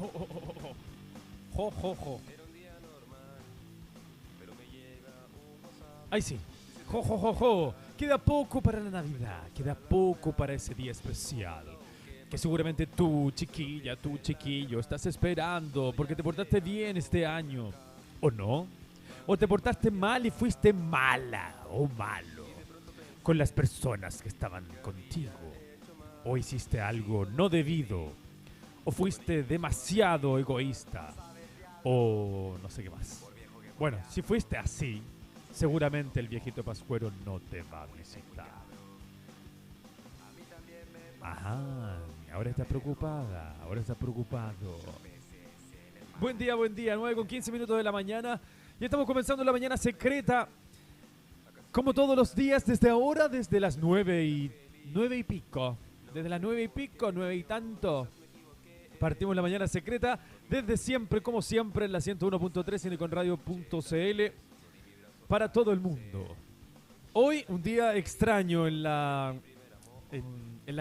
Jo, jo, jo, jo. Jo, jo, jo. Ahí sí. Jo, jo, jo, jo. Queda poco para la Navidad. Queda poco para ese día especial. Que seguramente tú, chiquilla, tú, chiquillo, estás esperando porque te portaste bien este año. ¿O no? ¿O te portaste mal y fuiste mala o malo con las personas que estaban contigo? ¿O hiciste algo no debido? ¿O fuiste demasiado egoísta? ¿O no sé qué más? Bueno, si fuiste así, seguramente el viejito Pascuero no te va a visitar. Ajá, ahora está preocupada, ahora está preocupado. Buen día, 9 con 15 minutos de la mañana. Ya estamos comenzando la mañana secreta, como todos los días, desde ahora, desde las 9 y pico. Desde las 9 y pico, 9 y tanto. Partimos la mañana secreta desde siempre, como siempre, en la 101.3 en econradio.cl para todo el mundo. Hoy un día extraño en la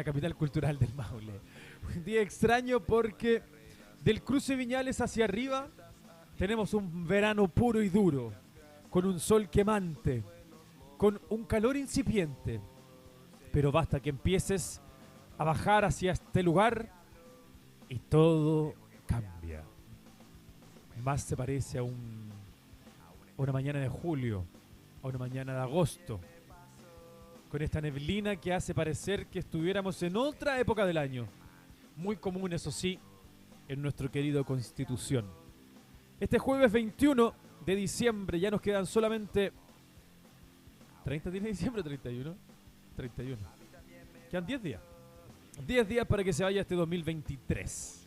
capital cultural del Maule. Un día extraño porque del cruce Viñales hacia arriba tenemos un verano puro y duro, con un sol quemante, con un calor incipiente. Pero basta que empieces a bajar hacia este lugar y todo cambia. Más se parece a una mañana de julio, a una mañana de agosto, con esta neblina que hace parecer que estuviéramos en otra época del año. Muy común, eso sí, en nuestro querido Constitución. Este jueves 21 de diciembre ya nos quedan solamente... ¿30 días de diciembre o 31? 31. Quedan 10 días. 10 días para que se vaya este 2023.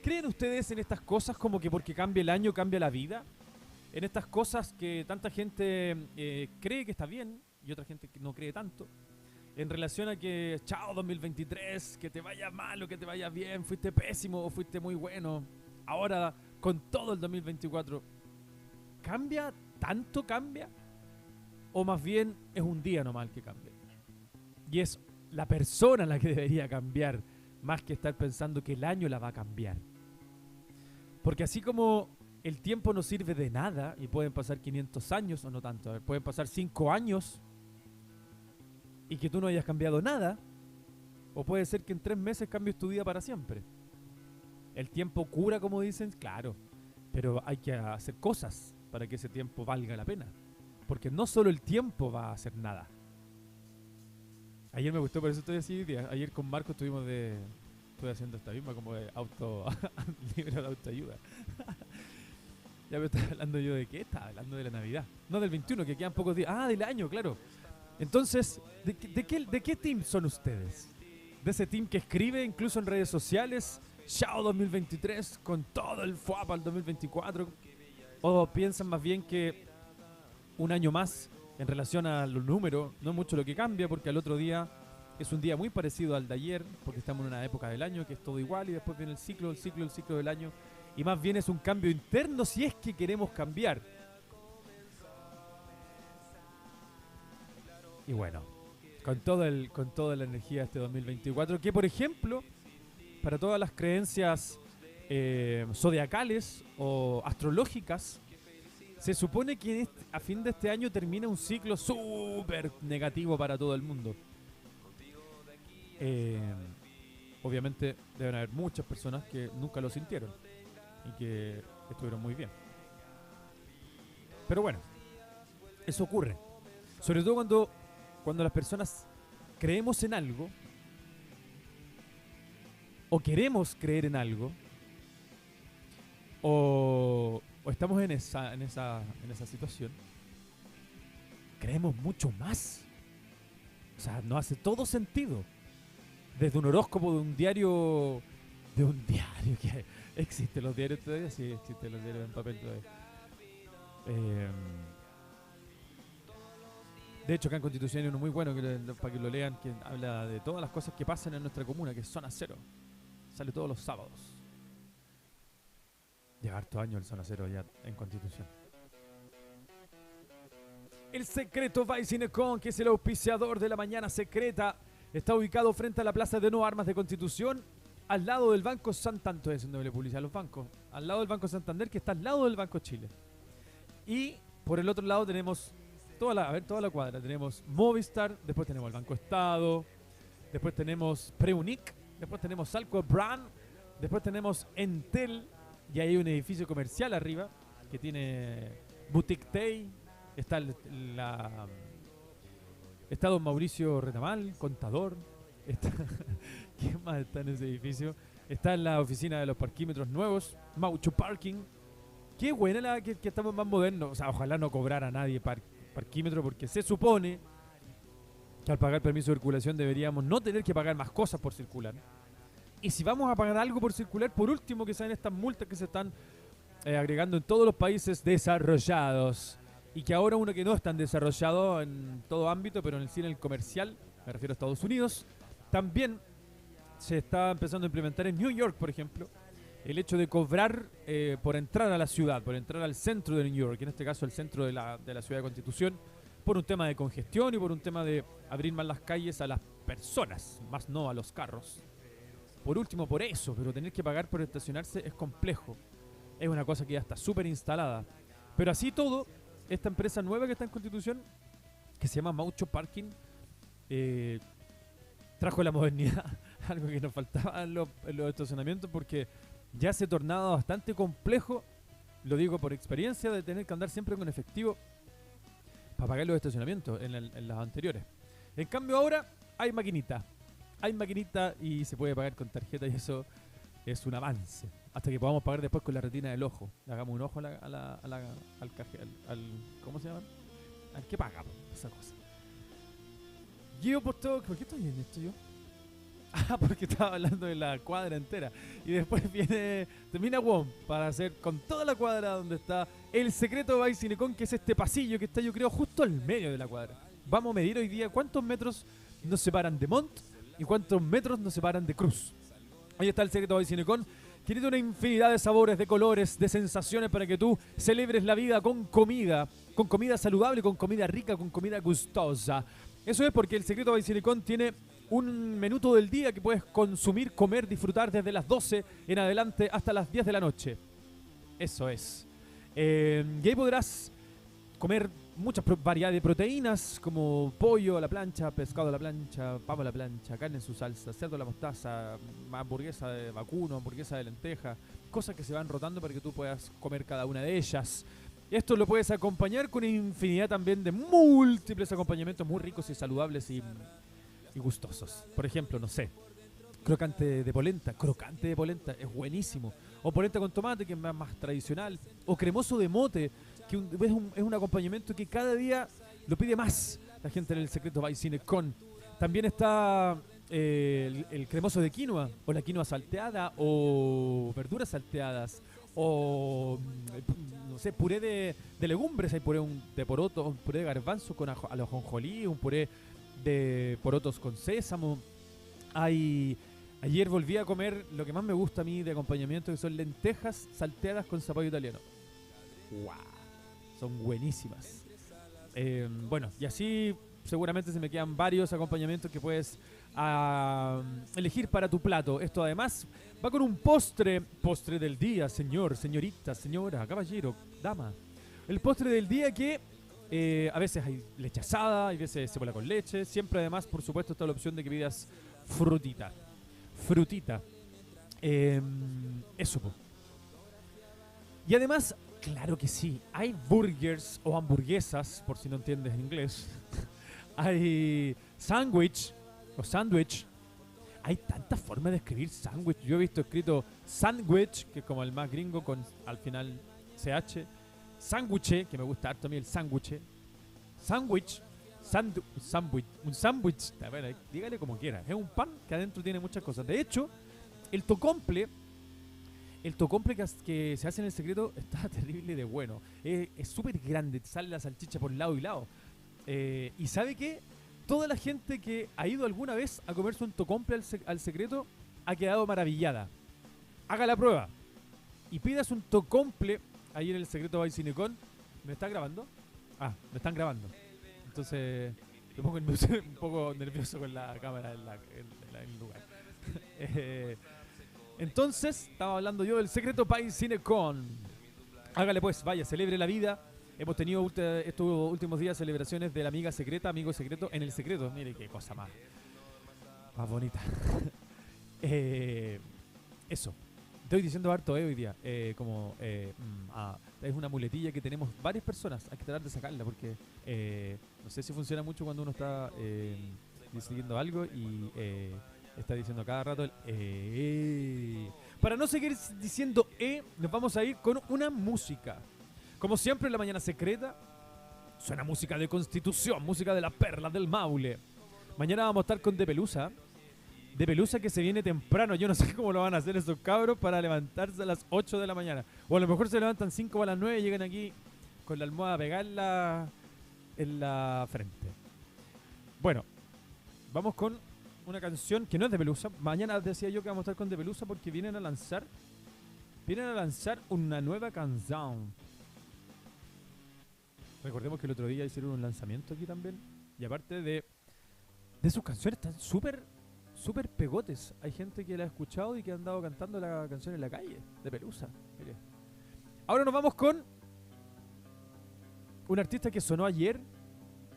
¿Creen ustedes en estas cosas como que porque cambia el año cambia la vida? En estas cosas que tanta gente cree que está bien y otra gente que no cree tanto. En relación a que, chao 2023, que te vaya mal o que te vaya bien, fuiste pésimo o fuiste muy bueno. Ahora, con todo el 2024, ¿cambia? ¿Tanto cambia? ¿O más bien es un día nomás el que cambia? Y es la persona la que debería cambiar, más que estar pensando que el año la va a cambiar. Porque así como el tiempo no sirve de nada y pueden pasar 500 años o no tanto, pueden pasar 5 años y que tú no hayas cambiado nada, o puede ser que en 3 meses cambies tu vida para siempre. El tiempo cura, como dicen, claro, pero hay que hacer cosas para que ese tiempo valga la pena. Porque no solo el tiempo va a hacer nada. Ayer me gustó, por eso estoy así. Ayer con Marco estuve haciendo esta misma como de libro de autoayuda. Ya me estaba hablando yo de qué, estaba hablando de la Navidad. No del 21, que quedan pocos días. Ah, del año, claro. Entonces, ¿de qué team son ustedes? ¿De ese team que escribe incluso en redes sociales, Chao 2023, con todo el FUAP al 2024? ¿O piensan más bien que un año más en relación a los números no es mucho lo que cambia, porque al otro día es un día muy parecido al de ayer, porque estamos en una época del año que es todo igual y después viene el ciclo del año, y más bien es un cambio interno si es que queremos cambiar? Y bueno, con toda la energía de este 2024, que por ejemplo, para todas las creencias zodiacales o astrológicas, se supone que a fin de este año termina un ciclo súper negativo para todo el mundo. Obviamente deben haber muchas personas que nunca lo sintieron y que estuvieron muy bien. Pero bueno, eso ocurre. Sobre todo cuando las personas creemos en algo o queremos creer en algo o estamos en esa situación, creemos mucho más. O sea, no hace todo sentido. Desde un horóscopo de un diario que existen los diarios todavía, sí, existen los diarios en papel todavía. De hecho, acá en Constitución hay uno muy bueno para que lo lean, que habla de todas las cosas que pasan en nuestra comuna, que es Zona Cero. Sale todos los sábados. Lleva harto años el Zona Cero ya en Constitución. El Secreto by Cinecon, que es el auspiciador de la mañana secreta, está ubicado frente a la Plaza de No Armas de Constitución, al lado del Banco Santander, estoy haciéndole publicidad a los bancos, al lado del Banco Santander, que está al lado del Banco Chile. Y por el otro lado tenemos toda la cuadra. Tenemos Movistar, después tenemos el Banco Estado, después tenemos Preunic, después tenemos Salco Brand, después tenemos Entel, y hay un edificio comercial arriba que tiene Boutique Tay, está está don Mauricio Retamal, contador, está, ¿quién más está en ese edificio? Está en la oficina de los parquímetros nuevos, Maucho Parking. Qué buena que estamos más modernos. O sea, ojalá no cobrara a nadie parquímetro, porque se supone que al pagar permiso de circulación deberíamos no tener que pagar más cosas por circular. Y si vamos a pagar algo por circular, por último que sean estas multas que se están agregando en todos los países desarrollados. Y que ahora uno que no es tan desarrollado en todo ámbito, pero en el cine comercial, me refiero a Estados Unidos, también se está empezando a implementar en New York, por ejemplo, el hecho de cobrar por entrar a la ciudad, por entrar al centro de New York, en este caso el centro de la ciudad de Constitución, por un tema de congestión y por un tema de abrir más las calles a las personas, más no a los carros. Por último, por eso, pero tener que pagar por estacionarse es complejo. Es una cosa que ya está súper instalada. Pero así todo, esta empresa nueva que está en Constitución, que se llama Maucho Parking, trajo la modernidad, algo que nos faltaba en los estacionamientos, porque ya se ha tornado bastante complejo, lo digo por experiencia, de tener que andar siempre con efectivo para pagar los estacionamientos en las anteriores. En cambio ahora hay maquinita y se puede pagar con tarjeta, y eso es un avance. Hasta que podamos pagar después con la retina del ojo. Hagamos un ojo al cajero, ¿cómo se llama? ¿Al qué paga esa cosa? Yo por todo, ¿por qué estoy en esto yo? Ah, porque estaba hablando de la cuadra entera. Y después termina WOM para hacer con toda la cuadra donde está el secreto By Cinecon, que es este pasillo que está, yo creo, justo al medio de la cuadra. Vamos a medir hoy día cuántos metros nos separan de Montt y cuántos metros nos separan de Cruz. Ahí está el secreto By Cinecon, que tiene una infinidad de sabores, de colores, de sensaciones para que tú celebres la vida con comida saludable, con comida rica, con comida gustosa. Eso es porque el secreto By Cinecon tiene un menú todo el día que puedes consumir, comer, disfrutar desde las 12 en adelante hasta las 10 de la noche. Eso es. Y ahí podrás comer muchas variedades de proteínas, como pollo a la plancha, pescado a la plancha, pavo a la plancha, carne en su salsa, cerdo a la mostaza, hamburguesa de vacuno, hamburguesa de lenteja, cosas que se van rotando para que tú puedas comer cada una de ellas. Esto lo puedes acompañar con infinidad también de múltiples acompañamientos muy ricos y saludables y gustosos. Por ejemplo, no sé, crocante de polenta, es buenísimo. O polenta con tomate, que es más tradicional. O cremoso de mote, que es un acompañamiento que cada día lo pide más la gente en el secreto By Cinecon. También está el cremoso de quinoa, o la quinoa salteada, o verduras salteadas, o no sé, puré de legumbres. Hay puré de poroto, un puré de garbanzo con ajonjolí, un puré de porotos con sésamo. Ayer volví a comer lo que más me gusta a mí de acompañamiento, que son lentejas salteadas con zapallo italiano. ¡Wow! Son buenísimas. Bueno, y así seguramente se me quedan varios acompañamientos que puedes elegir para tu plato. Esto además va con un postre del día, señor, señorita, señora, caballero, dama. El postre del día que a veces hay leche asada, hay veces cebolla con leche. Siempre además, por supuesto, está la opción de que pidas frutita. Eso. Y además, claro que sí, hay burgers o hamburguesas, por si no entiendes inglés. Hay sándwich o sándwich. Hay tantas formas de escribir sándwich. Yo he visto escrito sandwich, que es como el más gringo, con al final CH. Sándwich, que me gusta harto a mí el sándwich. Un sándwich, bueno, dígale como quiera. Es un pan que adentro tiene muchas cosas. De hecho, el tocomple que se hace en el secreto está terrible de bueno. Es súper grande, sale la salchicha por lado y lado. ¿Y sabe qué? Toda la gente que ha ido alguna vez a comerse un tocomple al secreto ha quedado maravillada. Haga la prueba y pidas un tocomple ahí en el secreto By Cinecon. ¿Me está grabando? Ah, me están grabando. Entonces, me pongo un poco nervioso con la cámara en el lugar. Entonces, estaba hablando yo del Secreto País Cinecon. Hágale pues, vaya, celebre la vida. Hemos tenido estos últimos días celebraciones de la amiga secreta, amigo secreto, en el secreto. Mire qué cosa más bonita. Eso. Estoy diciendo harto hoy día. Es una muletilla que tenemos varias personas. Hay que tratar de sacarla porque no sé si funciona mucho cuando uno está decidiendo algo y está diciendo cada rato el. Para no seguir diciendo nos vamos a ir con una música. Como siempre en la mañana secreta, suena música de Constitución, música de la Perla del Maule. Mañana vamos a estar con De Pelusa. De Pelusa que se viene temprano. Yo no sé cómo lo van a hacer esos cabros para levantarse a las 8 de la mañana. O a lo mejor se levantan 5 a las 9 y llegan aquí con la almohada pegada en la frente. Bueno, vamos con una canción que no es de Pelusa. Mañana decía yo que vamos a estar con De Pelusa porque vienen a lanzar una nueva canción. Recordemos que el otro día hicieron un lanzamiento aquí también. Y aparte de sus canciones, están súper pegotes. Hay gente que la ha escuchado y que ha andado cantando la canción en la calle, de Pelusa. Mire. Ahora nos vamos con un artista que sonó ayer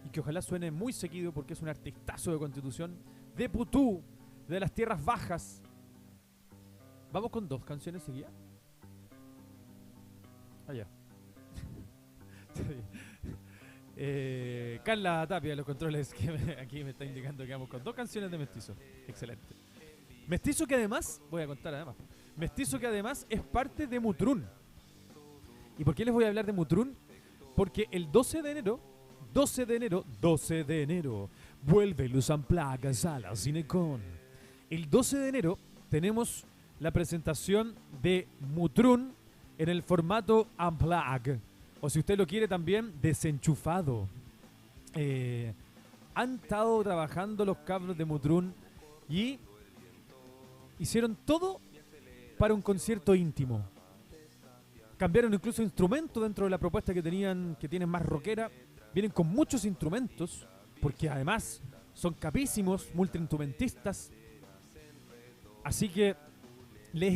y que ojalá suene muy seguido porque es un artistazo de Constitución, de Putú, de las Tierras Bajas. Vamos con 2 canciones seguidas. Allá. Carla Tapia de los controles que aquí me está indicando que vamos con 2 canciones de Mestizo. Excelente. Mestizo que además, voy a contar además, Mestizo que además es parte de Mutrún. ¿Y por qué les voy a hablar de Mutrún? Porque el 12 de enero, vuelve Luz Unplugged a Sala Cinecon. El 12 de enero tenemos la presentación de Mutrún en el formato Unplugged. O si usted lo quiere también, desenchufado. Han estado trabajando los cabros de Mutrún y hicieron todo para un concierto íntimo. Cambiaron incluso instrumentos dentro de la propuesta que tienen más rockera. Vienen con muchos instrumentos, porque además son capísimos, multiinstrumentistas. Así que les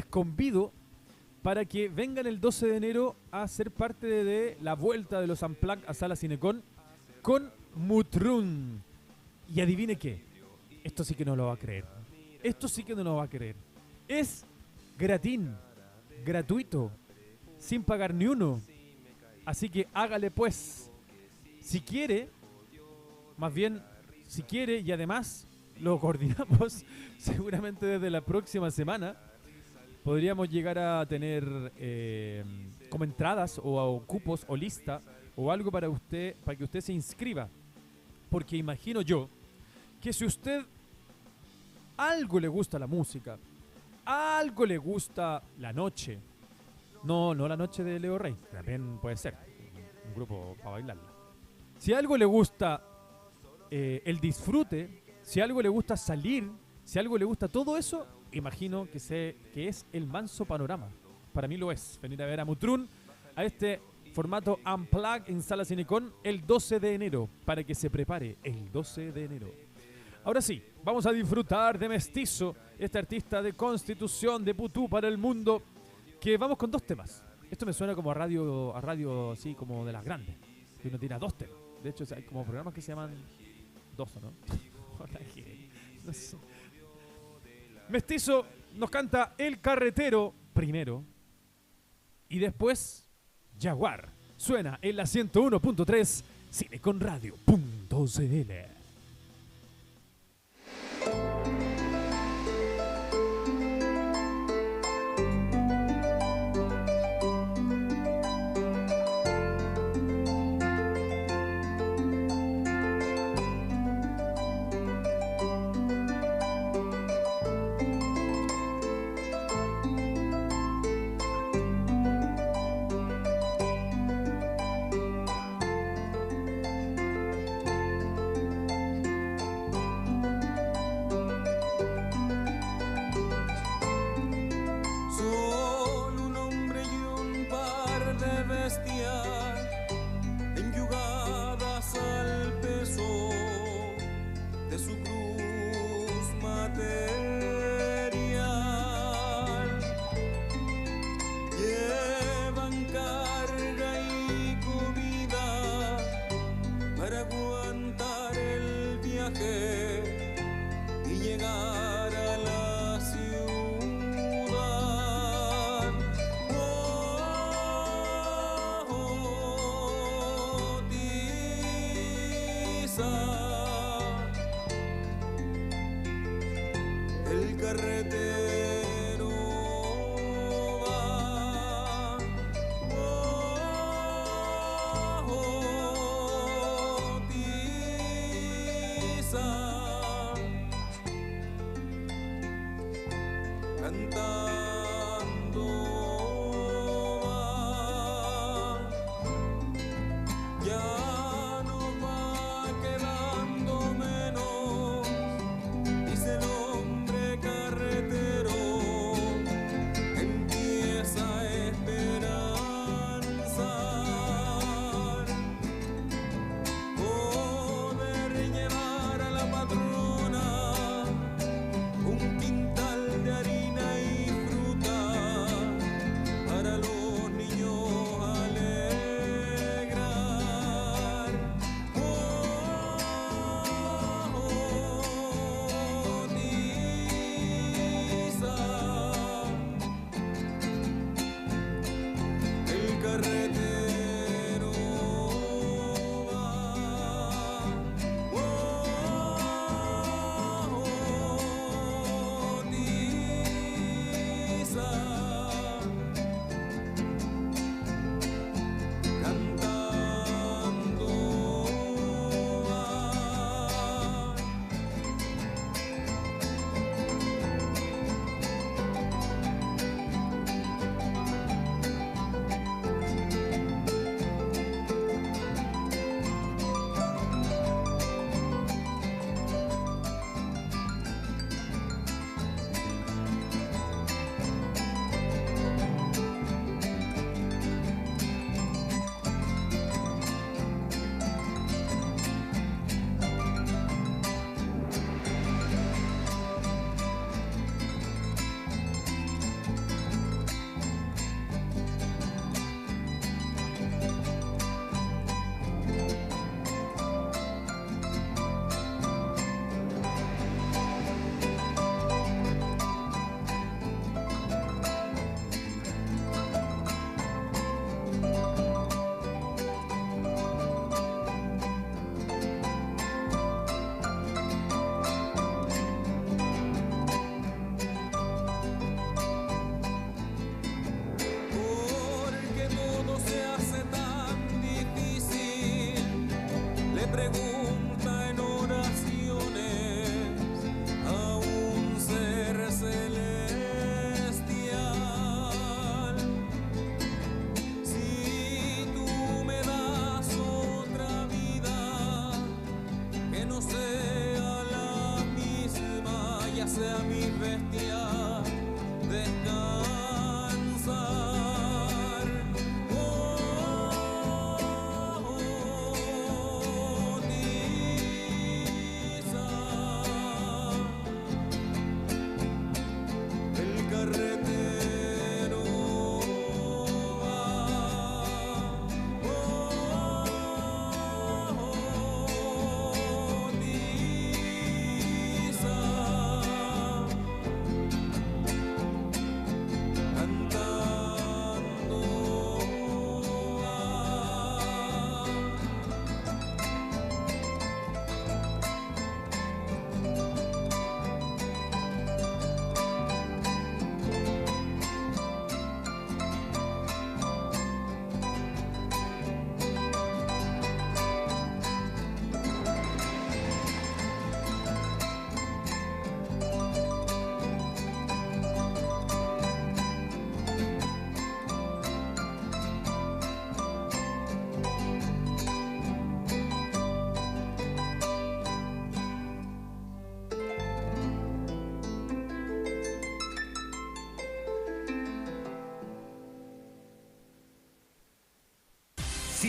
convido para que vengan el 12 de enero a ser parte de la vuelta de los Unplugged a Sala Cinecon con Mutrún. Y adivine qué, esto sí que no lo va a creer. Es gratuito, sin pagar ni uno. Así que hágale pues, si quiere y además lo coordinamos seguramente desde la próxima semana. Podríamos llegar a tener como entradas o cupos o lista o algo para que usted se inscriba. Porque imagino yo que si usted algo le gusta la música, algo le gusta la noche, no la noche de Leo Rey, también puede ser un grupo para bailarla. Si algo le gusta el disfrute, si algo le gusta salir, si algo le gusta todo eso, imagino que es el manso panorama. Para mí lo es. Venir a ver a Mutrún a este formato Unplugged en Sala Cinecon el 12 de enero. Para que se prepare el 12 de enero. Ahora sí, vamos a disfrutar de Mestizo, este artista de Constitución, de Putú para el mundo. Que vamos con 2 temas. Esto me suena como a radio así como de las grandes. Que uno tiene 2 temas. De hecho, hay como programas que se llaman 2, ¿no? No sé. Mestizo nos canta El Carretero primero y después Jaguar. Suena en la 101.3 cineconradio.cl.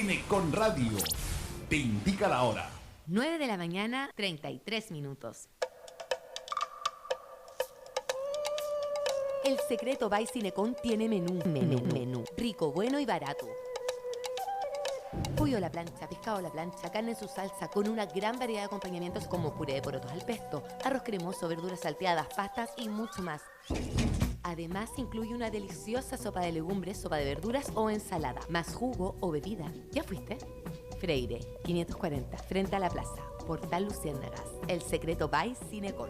Cinecon Radio te indica la hora. 9 de la mañana, 33 minutos. El Secreto by Cinecon tiene menú. Rico, bueno y barato. Pollo a la plancha, pescado a la plancha, carne en su salsa, con una gran variedad de acompañamientos como puré de porotos al pesto, arroz cremoso, verduras salteadas, pastas y mucho más. Además, incluye una deliciosa sopa de legumbres, sopa de verduras o ensalada, más jugo o bebida. ¿Ya fuiste? Freire, 540, frente a la plaza, Portal Luciérnagas. El Secreto by Cinecon.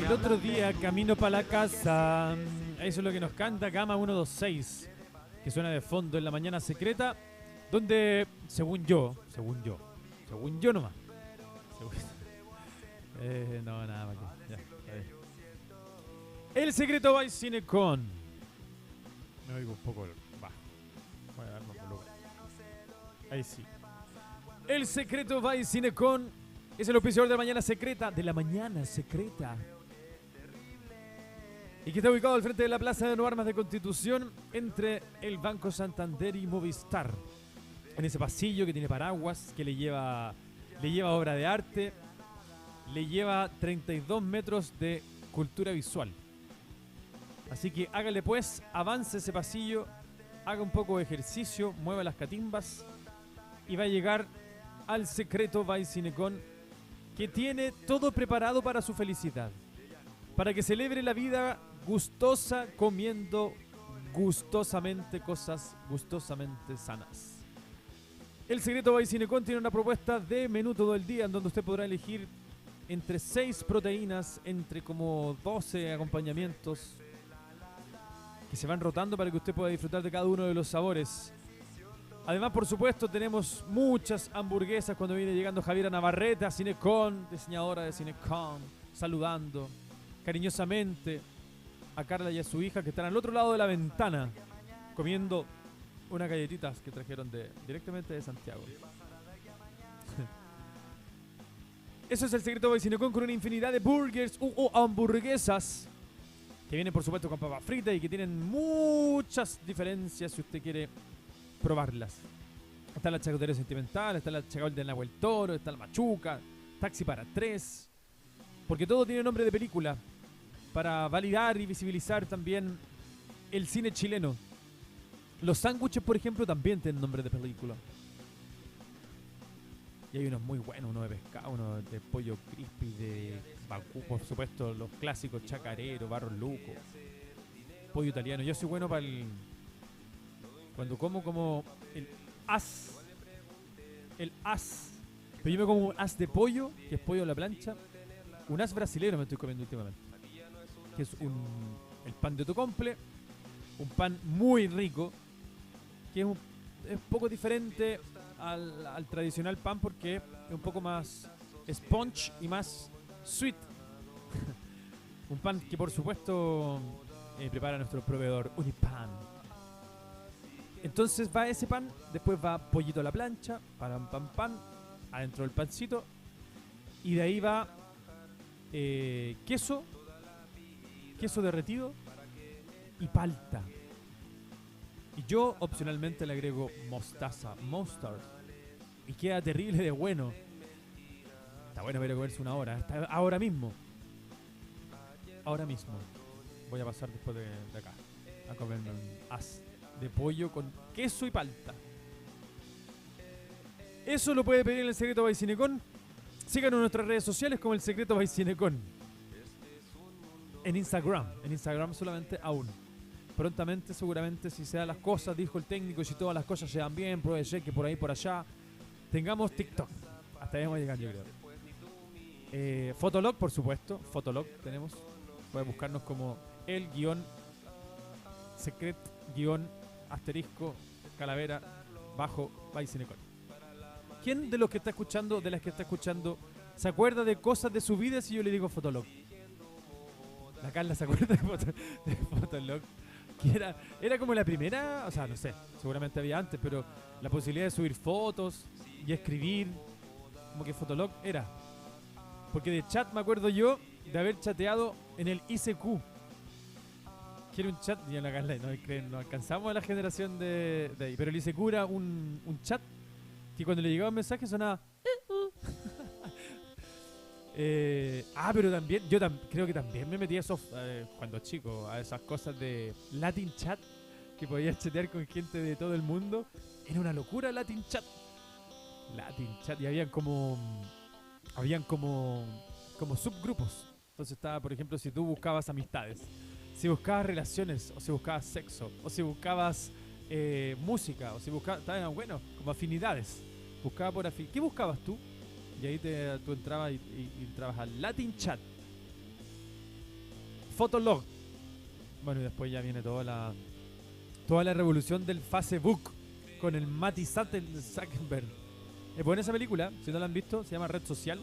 El otro día, camino para la casa. Eso es lo que nos canta Gama 126, que suena de fondo en la mañana secreta, donde, según yo nomás. No, nada más que. Ya, está bien. El secreto by Cinecon. Me oigo un poco bajo. Voy a dar más volumen. Ahí sí. El secreto by Cinecon es el auspiciador de la mañana secreta. Y que está ubicado al frente de la Plaza de No Armas de Constitución, entre el Banco Santander y Movistar. En ese pasillo que tiene paraguas, que le lleva obra de arte, le lleva 32 metros de cultura visual. Así que hágale pues, avance ese pasillo, haga un poco de ejercicio, mueva las catimbas y va a llegar al secreto by Cinecon, que tiene todo preparado para su felicidad. Para que celebre la vida gustosa, comiendo gustosamente cosas gustosamente sanas. El secreto by Cinecon tiene una propuesta de menú todo el día, en donde usted podrá elegir entre 6 proteínas, entre como 12 acompañamientos que se van rotando para que usted pueda disfrutar de cada uno de los sabores. Además, por supuesto, tenemos muchas hamburguesas cuando viene llegando Javiera Navarrete a Cinecon, diseñadora de Cinecon, saludando cariñosamente a Carla y a su hija, que están al otro lado de la ventana comiendo unas galletitas que trajeron directamente de Santiago. Eso es el secreto de Cinecon, con una infinidad de burgers o hamburguesas que vienen, por supuesto, con papas fritas y que tienen muchas diferencias si usted quiere probarlas. Está la chacotera sentimental, está la chacal de Nahuel Toro, está el Machuca, Taxi para 3, porque todo tiene nombre de película, para validar y visibilizar también el cine chileno. Los sándwiches, por ejemplo, también tienen nombre de película. Y hay unos muy buenos, uno de pescado, uno de pollo crispy, de Bakú, por supuesto, los clásicos chacarero, barro luco, pollo italiano. Yo soy bueno para el... Cuando como el as. Pero yo me como un as de pollo, que es pollo a la plancha. Un as brasileño me estoy comiendo últimamente, que es el pan de Otocomple, un pan muy rico, que es un poco diferente al tradicional pan, porque es un poco más sponge y más sweet. Un pan que, por supuesto, prepara nuestro proveedor Unipan. Entonces va ese pan, después va pollito a la plancha, pan, adentro del pancito, y de ahí va queso derretido y palta. Y yo opcionalmente le agrego mustard, y queda terrible de bueno. Está bueno para comerse una hora. Está ahora mismo voy a pasar después de acá a comerme un as de pollo con queso y palta. Eso lo puede pedir en el secreto by Cinecon. Síganos en nuestras redes sociales como el secreto by Cinecon. En Instagram solamente aún. Prontamente, seguramente, si se dan las cosas, dijo el técnico, y si todas las cosas se dan bien, puede ser que por ahí, por allá, tengamos TikTok. Hasta ahí vamos a llegar, yo creo. Fotolog, por supuesto. Fotolog tenemos. Pueden buscarnos como el secret asterisco calavera bajo by Cinecon. ¿Quién de los que está escuchando, de las que está escuchando, se acuerda de cosas de su vida si yo le digo Fotolog? La Carla se acuerda de Fotolog, que era como la primera, o sea, no sé, seguramente había antes, pero la posibilidad de subir fotos y escribir, como que Fotolog era. Porque de chat me acuerdo yo de haber chateado en el ICQ, que era un chat, y en la Carla no alcanzamos a la generación de ahí, pero el ICQ era un chat que cuando le llegaba un mensaje sonaba pero también yo creo que también me metí a esos cuando chico, a esas cosas de Latin Chat, que podías chatear con gente de todo el mundo. Era una locura Latin Chat, y habían como subgrupos. Entonces estaba, por ejemplo, si tú buscabas amistades, si buscabas relaciones, o si buscabas sexo, o si buscabas música, o si buscabas, bueno, como afinidades. Buscaba por ¿Qué buscabas tú? Y ahí tú entrabas y entrabas al Latin Chat. Fotolog. Bueno, y después ya viene toda la revolución del Facebook con el Mati Zuckerberg. Es buena esa película, si no la han visto, se llama Red Social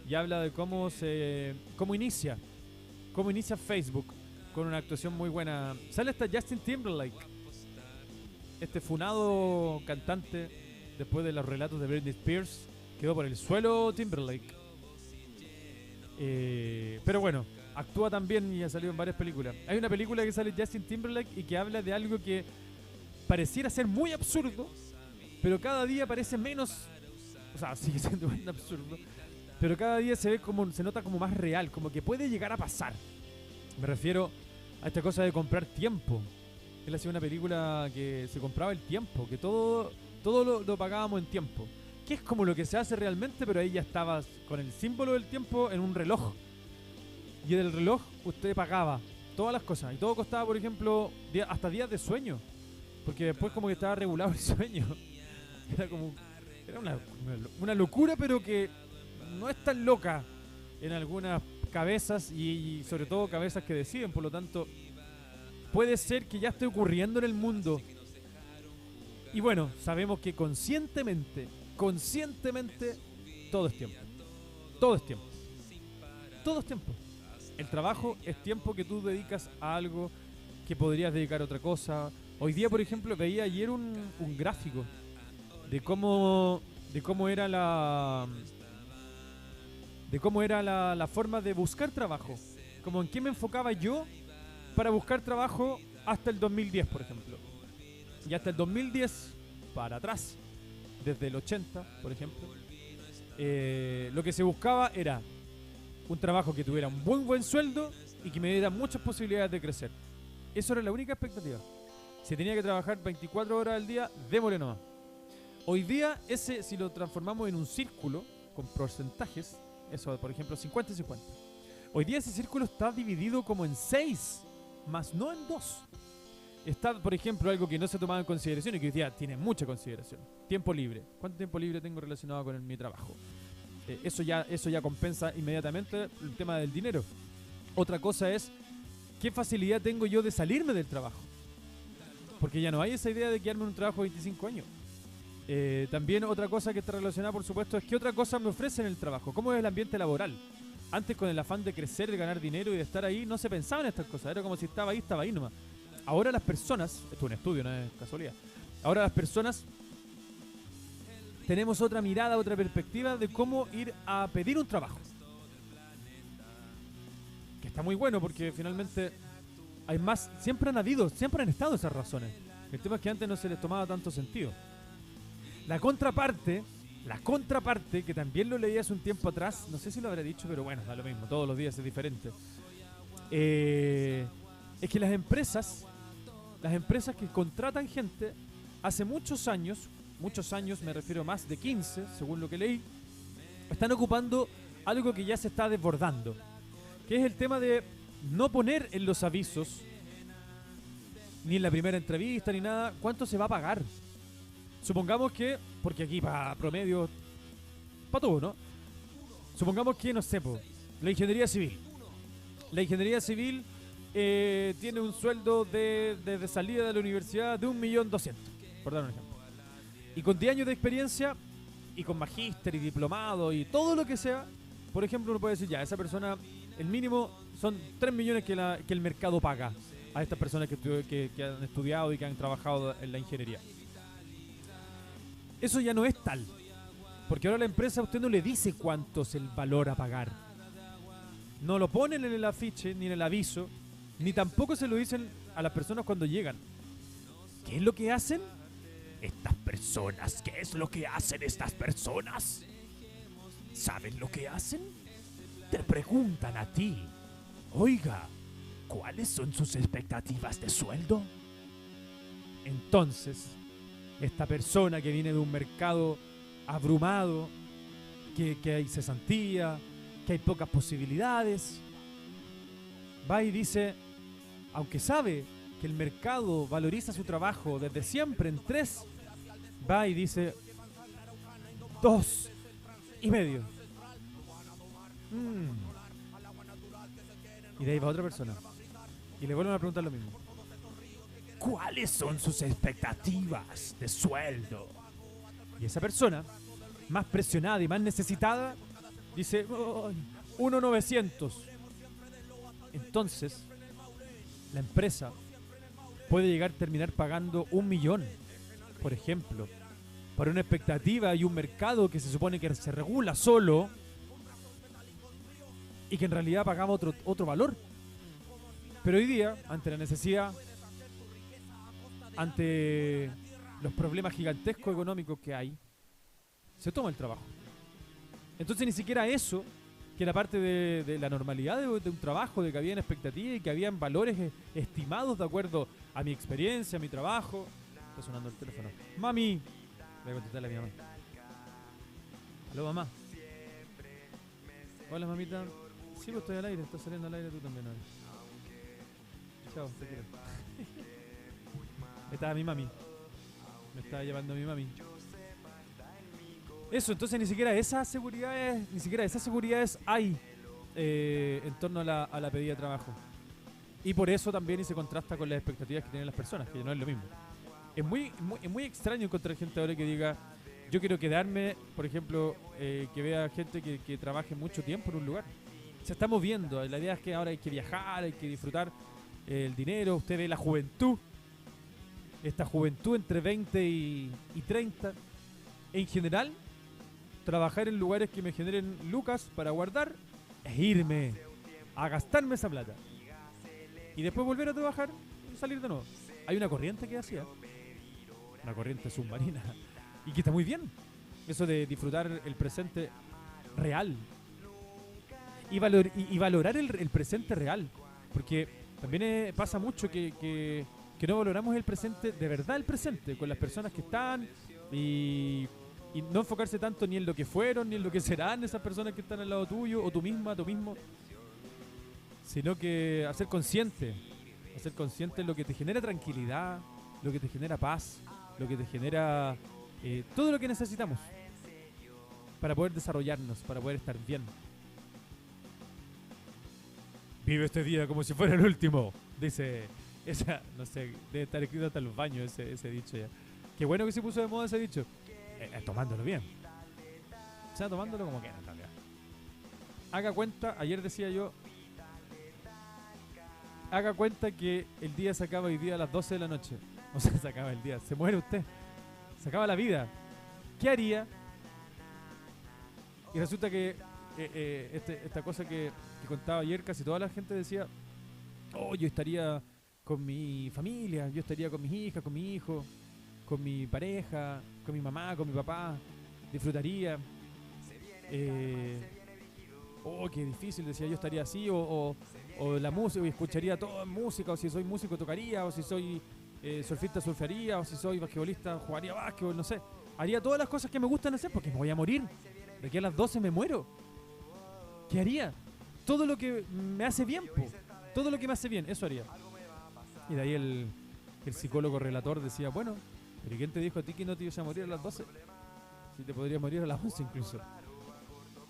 y habla de cómo inicia Facebook con una actuación muy buena. Sale hasta Justin Timberlake, este funado cantante después de los relatos de Britney Spears, quedó por el suelo Timberlake. Pero bueno, actúa también y ha salido en varias películas. Hay una película que sale Justin Timberlake y que habla de algo que pareciera ser muy absurdo, pero cada día parece menos. O sea, sigue siendo muy absurdo, pero cada día se nota como más real, como que puede llegar a pasar. Me refiero a esta cosa de comprar tiempo. Él hacía una película que se compraba el tiempo, que todo lo pagábamos en tiempo, que es como lo que se hace realmente, pero ahí ya estabas con el símbolo del tiempo en un reloj. Y en el reloj usted pagaba todas las cosas. Y todo costaba, por ejemplo, hasta días de sueño. Porque después como que estaba regulado el sueño. Era una locura, pero que no es tan loca en algunas cabezas y sobre todo cabezas que deciden. Por lo tanto, puede ser que ya esté ocurriendo en el mundo. Y bueno, sabemos que conscientemente, todo es tiempo. Todo es tiempo. Todo es tiempo. El trabajo es tiempo que tú dedicas a algo que podrías dedicar a otra cosa. Hoy día, por ejemplo, veía ayer un gráfico de cómo era la forma de buscar trabajo. Como en qué me enfocaba yo para buscar trabajo hasta el 2010, por ejemplo. Y hasta el 2010 para atrás, desde el 80, por ejemplo, lo que se buscaba era un trabajo que tuviera un buen sueldo y que me diera muchas posibilidades de crecer. Eso era la única expectativa. Si tenía que trabajar 24 horas al día, démosle nomás. Hoy día, si lo transformamos en un círculo con porcentajes, eso, por ejemplo, 50 y 50. Hoy día ese círculo está dividido como en 6, más no en 2. Está, por ejemplo, algo que no se tomaba en consideración y que hoy día tiene mucha consideración. Tiempo libre. ¿Cuánto tiempo libre tengo relacionado con mi trabajo? Eso ya compensa inmediatamente el tema del dinero. Otra cosa es qué facilidad tengo yo de salirme del trabajo. Porque ya no hay esa idea de quedarme en un trabajo de 25 años. También otra cosa que está relacionada, por supuesto, es qué otra cosa me ofrecen en el trabajo. ¿Cómo es el ambiente laboral? Antes, con el afán de crecer, de ganar dinero y de estar ahí, no se pensaba en estas cosas. Era como si estaba ahí nomás. Ahora las personas, esto es un estudio, no es casualidad. Ahora las personas tenemos otra mirada, otra perspectiva de cómo ir a pedir un trabajo. Que está muy bueno porque finalmente hay más, siempre han estado esas razones. El tema es que antes no se les tomaba tanto sentido. La contraparte, que también lo leí hace un tiempo atrás, no sé si lo habré dicho, pero bueno, da lo mismo, todos los días es diferente. Es que las empresas que contratan gente hace muchos años, me refiero más de 15, según lo que leí, están ocupando algo que ya se está desbordando, que es el tema de no poner en los avisos, ni en la primera entrevista, ni nada, cuánto se va a pagar. Supongamos que, porque aquí para promedio, para todo, ¿no? Supongamos que, no sé, la ingeniería civil. La ingeniería civil tiene un sueldo de salida de la universidad de 1.200.000, por dar un ejemplo. Y con 10 años de experiencia, y con magíster y diplomado y todo lo que sea, por ejemplo, uno puede decir, ya, esa persona, el mínimo son 3 millones que el mercado paga a estas personas que han estudiado y que han trabajado en la ingeniería. Eso ya no es tal, porque ahora la empresa a usted no le dice cuánto es el valor a pagar. No lo ponen en el afiche, ni en el aviso, ni tampoco se lo dicen a las personas cuando llegan. ¿Qué es lo que hacen? ¿Qué es lo que hacen estas personas? ¿Saben lo que hacen? Te preguntan a ti, oiga, ¿cuáles son sus expectativas de sueldo? Entonces, esta persona que viene de un mercado abrumado, que hay cesantía, que hay pocas posibilidades, va y dice, aunque sabe que el mercado valoriza su trabajo desde siempre en 3, va y dice 2, 3,5. Y de ahí va otra persona. Y le vuelven a preguntar lo mismo. ¿Cuáles son sus expectativas de sueldo? Y esa persona, más presionada y más necesitada, dice, 1,900. Entonces, la empresa puede llegar a terminar pagando 1.000.000, por ejemplo, para una expectativa y un mercado que se supone que se regula solo y que en realidad pagaba otro valor. Pero hoy día, ante la necesidad, ante los problemas gigantescos económicos que hay, se toma el trabajo. Entonces ni siquiera eso, que era parte de la normalidad de un trabajo, de que habían expectativas y que habían valores estimados de acuerdo a mi experiencia, a mi trabajo. Está sonando el teléfono. Mami. Voy a contestarle a mi mamá. Aló, mamá. Hola, mamita. Sí, pues estoy al aire, estás saliendo al aire tú también ahora. Chao, te quiero. Estaba mi mami. Me estaba llevando mi mami. Eso, entonces ni siquiera esas seguridades hay en torno a la pedida de trabajo. Y por eso también se contrasta con las expectativas que tienen las personas, que no es lo mismo. Es muy extraño encontrar gente ahora que diga, yo quiero quedarme, por ejemplo, que vea gente que trabaje mucho tiempo en un lugar. Se está moviendo, la idea es que ahora hay que viajar, hay que disfrutar el dinero. Usted ve la juventud, esta juventud entre 20 y 30. En general, trabajar en lugares que me generen lucas para guardar es irme a gastarme esa plata y después volver a trabajar y salir de nuevo. Hay una corriente que hacía, una corriente submarina, y que está muy bien, eso de disfrutar el presente real y valorar el presente real, porque también pasa mucho que no valoramos el presente, de verdad el presente, con las personas que están, y no enfocarse tanto ni en lo que fueron, ni en lo que serán esas personas que están al lado tuyo, o tú misma, tú mismo, sino que hacer consciente lo que te genera tranquilidad, lo que te genera paz, lo que te genera todo lo que necesitamos para poder desarrollarnos, para poder estar bien. Vive este día como si fuera el último, dice esa, no sé, debe estar escrito hasta en los baños ese dicho ya. Qué bueno que se puso de moda ese dicho. Tomándolo bien. O sea, tomándolo como quieran también. Haga cuenta, ayer decía yo, haga cuenta que el día se acaba hoy día a las 12 de la noche. O sea, se acaba el día, se muere usted, se acaba la vida. ¿Qué haría? Y resulta que esta cosa que contaba ayer, casi toda la gente decía, oh, yo estaría con mi familia, yo estaría con mis hijas, con mi hijo, con mi pareja, con mi mamá, con mi papá, disfrutaría. Oh, qué difícil, decía yo, estaría así, o la música, y escucharía toda música, o si soy músico tocaría, o si soy surfista surfaría, o si soy basquetbolista jugaría basquetbol, no sé. Haría todas las cosas que me gustan hacer porque me voy a morir. De aquí a las 12 me muero. ¿Qué haría? Todo lo que me hace bien, po. Todo lo que me hace bien, eso haría. Y de ahí el psicólogo relator decía, bueno, ¿pero quién te dijo a ti que no te ibas a morir a las 12? Si te podrías morir a las 11 incluso.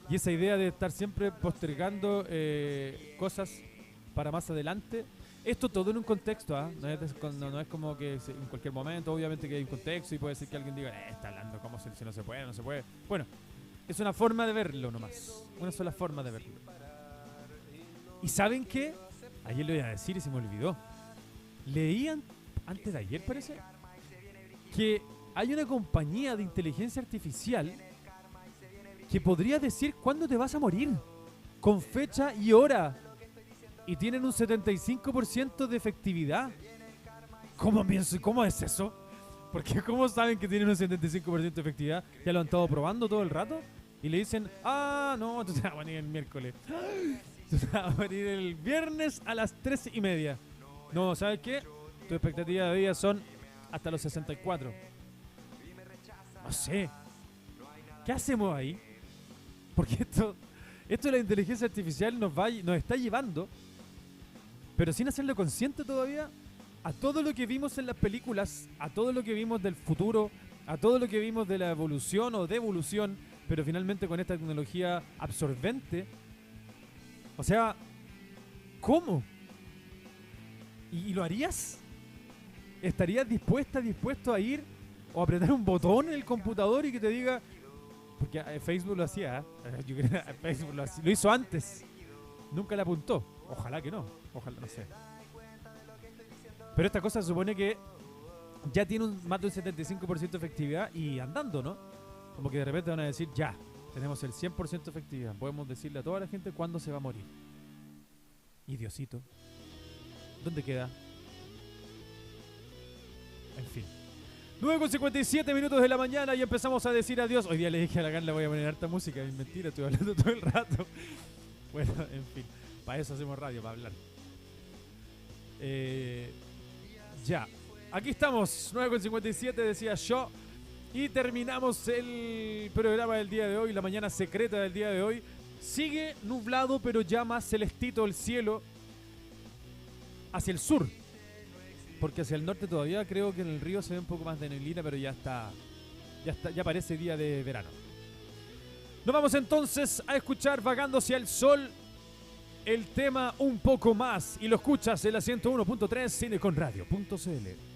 Y esa idea de estar siempre postergando cosas para más adelante, esto todo en un contexto, ¿ah? No es como que en cualquier momento, obviamente que hay un contexto y puede ser que alguien diga, está hablando como si no se puede, no se puede. Bueno, es una forma de verlo nomás, una sola forma de verlo. ¿Y saben qué? Ayer lo iba a decir y se me olvidó. Leían, antes de ayer parece, que hay una compañía de inteligencia artificial que podría decir cuándo te vas a morir, con fecha y hora, y tienen un 75% de efectividad. ¿Cómo es eso? Porque ¿cómo saben que tienen un 75% de efectividad? ¿Ya lo han estado probando todo el rato? Y le dicen, no, tú te vas a morir el miércoles. Tú te vas a morir el viernes a las 3:30. No, ¿sabes qué? Tu expectativa de vida son hasta los 64. No sé. ¿Qué hacemos ahí? Porque esto de la inteligencia artificial nos está llevando, pero sin hacerlo consciente todavía, a todo lo que vimos en las películas, a todo lo que vimos del futuro, a todo lo que vimos de la evolución o devolución, pero finalmente con esta tecnología absorbente, o sea, ¿cómo? ¿Y lo harías? ¿Estarías dispuesto a ir o apretar un botón en el computador y que te diga? Porque Facebook lo hacía, yo creo que Facebook lo hizo antes, nunca le apuntó, ojalá que no, ojalá, no sé. Pero esta cosa se supone que ya tiene más de un 75% de efectividad y andando, ¿no? Como que de repente van a decir, ya, tenemos el 100% de efectividad, podemos decirle a toda la gente cuándo se va a morir. Y Diosito, ¿dónde queda? En fin. 9:57 minutos de la mañana y empezamos a decir adiós. Hoy día le dije a la Carla voy a poner harta música. Es mentira, estoy hablando todo el rato. Bueno, en fin. Para eso hacemos radio, para hablar. Ya. Aquí estamos. 9:57 decía yo. Y terminamos el programa del día de hoy. La mañana secreta del día de hoy. Sigue nublado pero ya más celestito el cielo. Hacia el sur. Porque hacia el norte todavía creo que en el río se ve un poco más de neblina, pero ya parece día de verano. Nos vamos entonces a escuchar Vagando hacia el sol, el tema Un poco más, y lo escuchas en la 101.3 cineconradio.cl.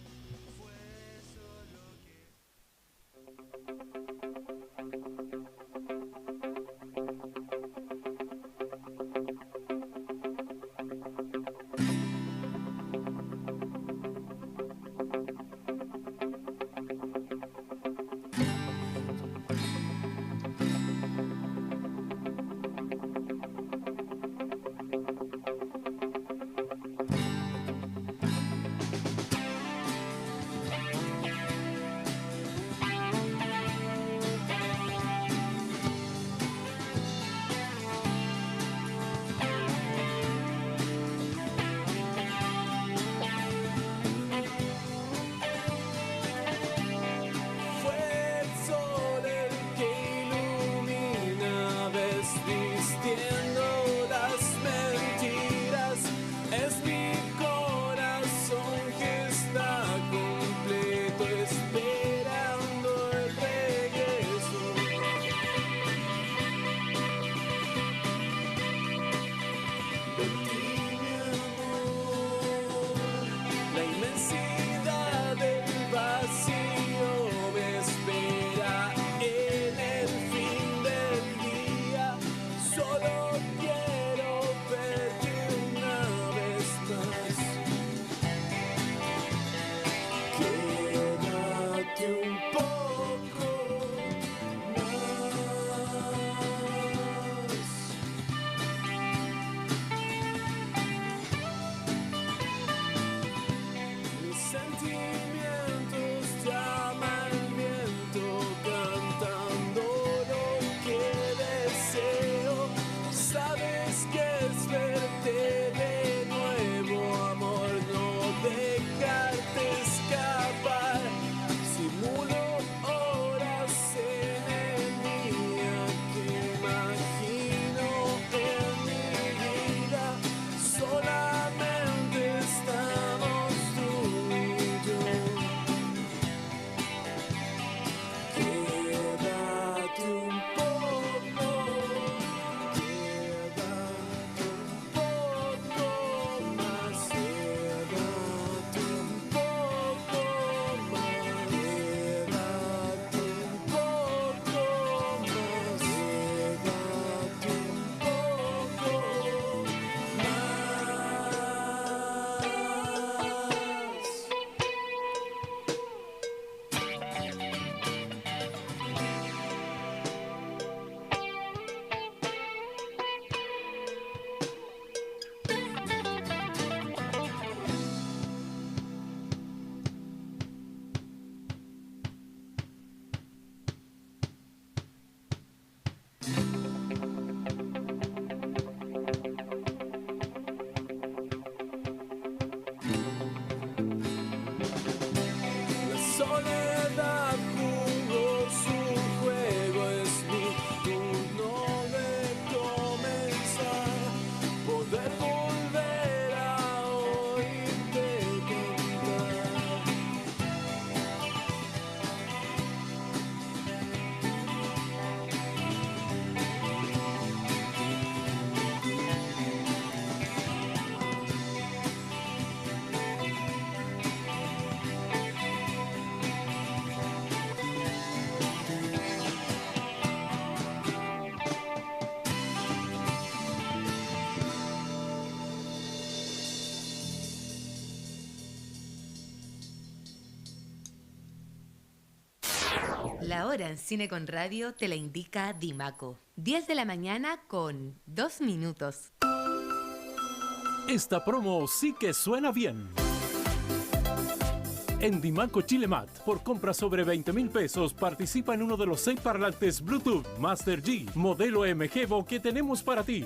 La hora en Cine con Radio te la indica Dimaco. 10 de la mañana con 2 minutos. Esta promo sí que suena bien. En Dimaco Chilemat, por compra sobre 20,000 pesos, participa en uno de los 6 parlantes Bluetooth Master G, modelo MG Evo que tenemos para ti.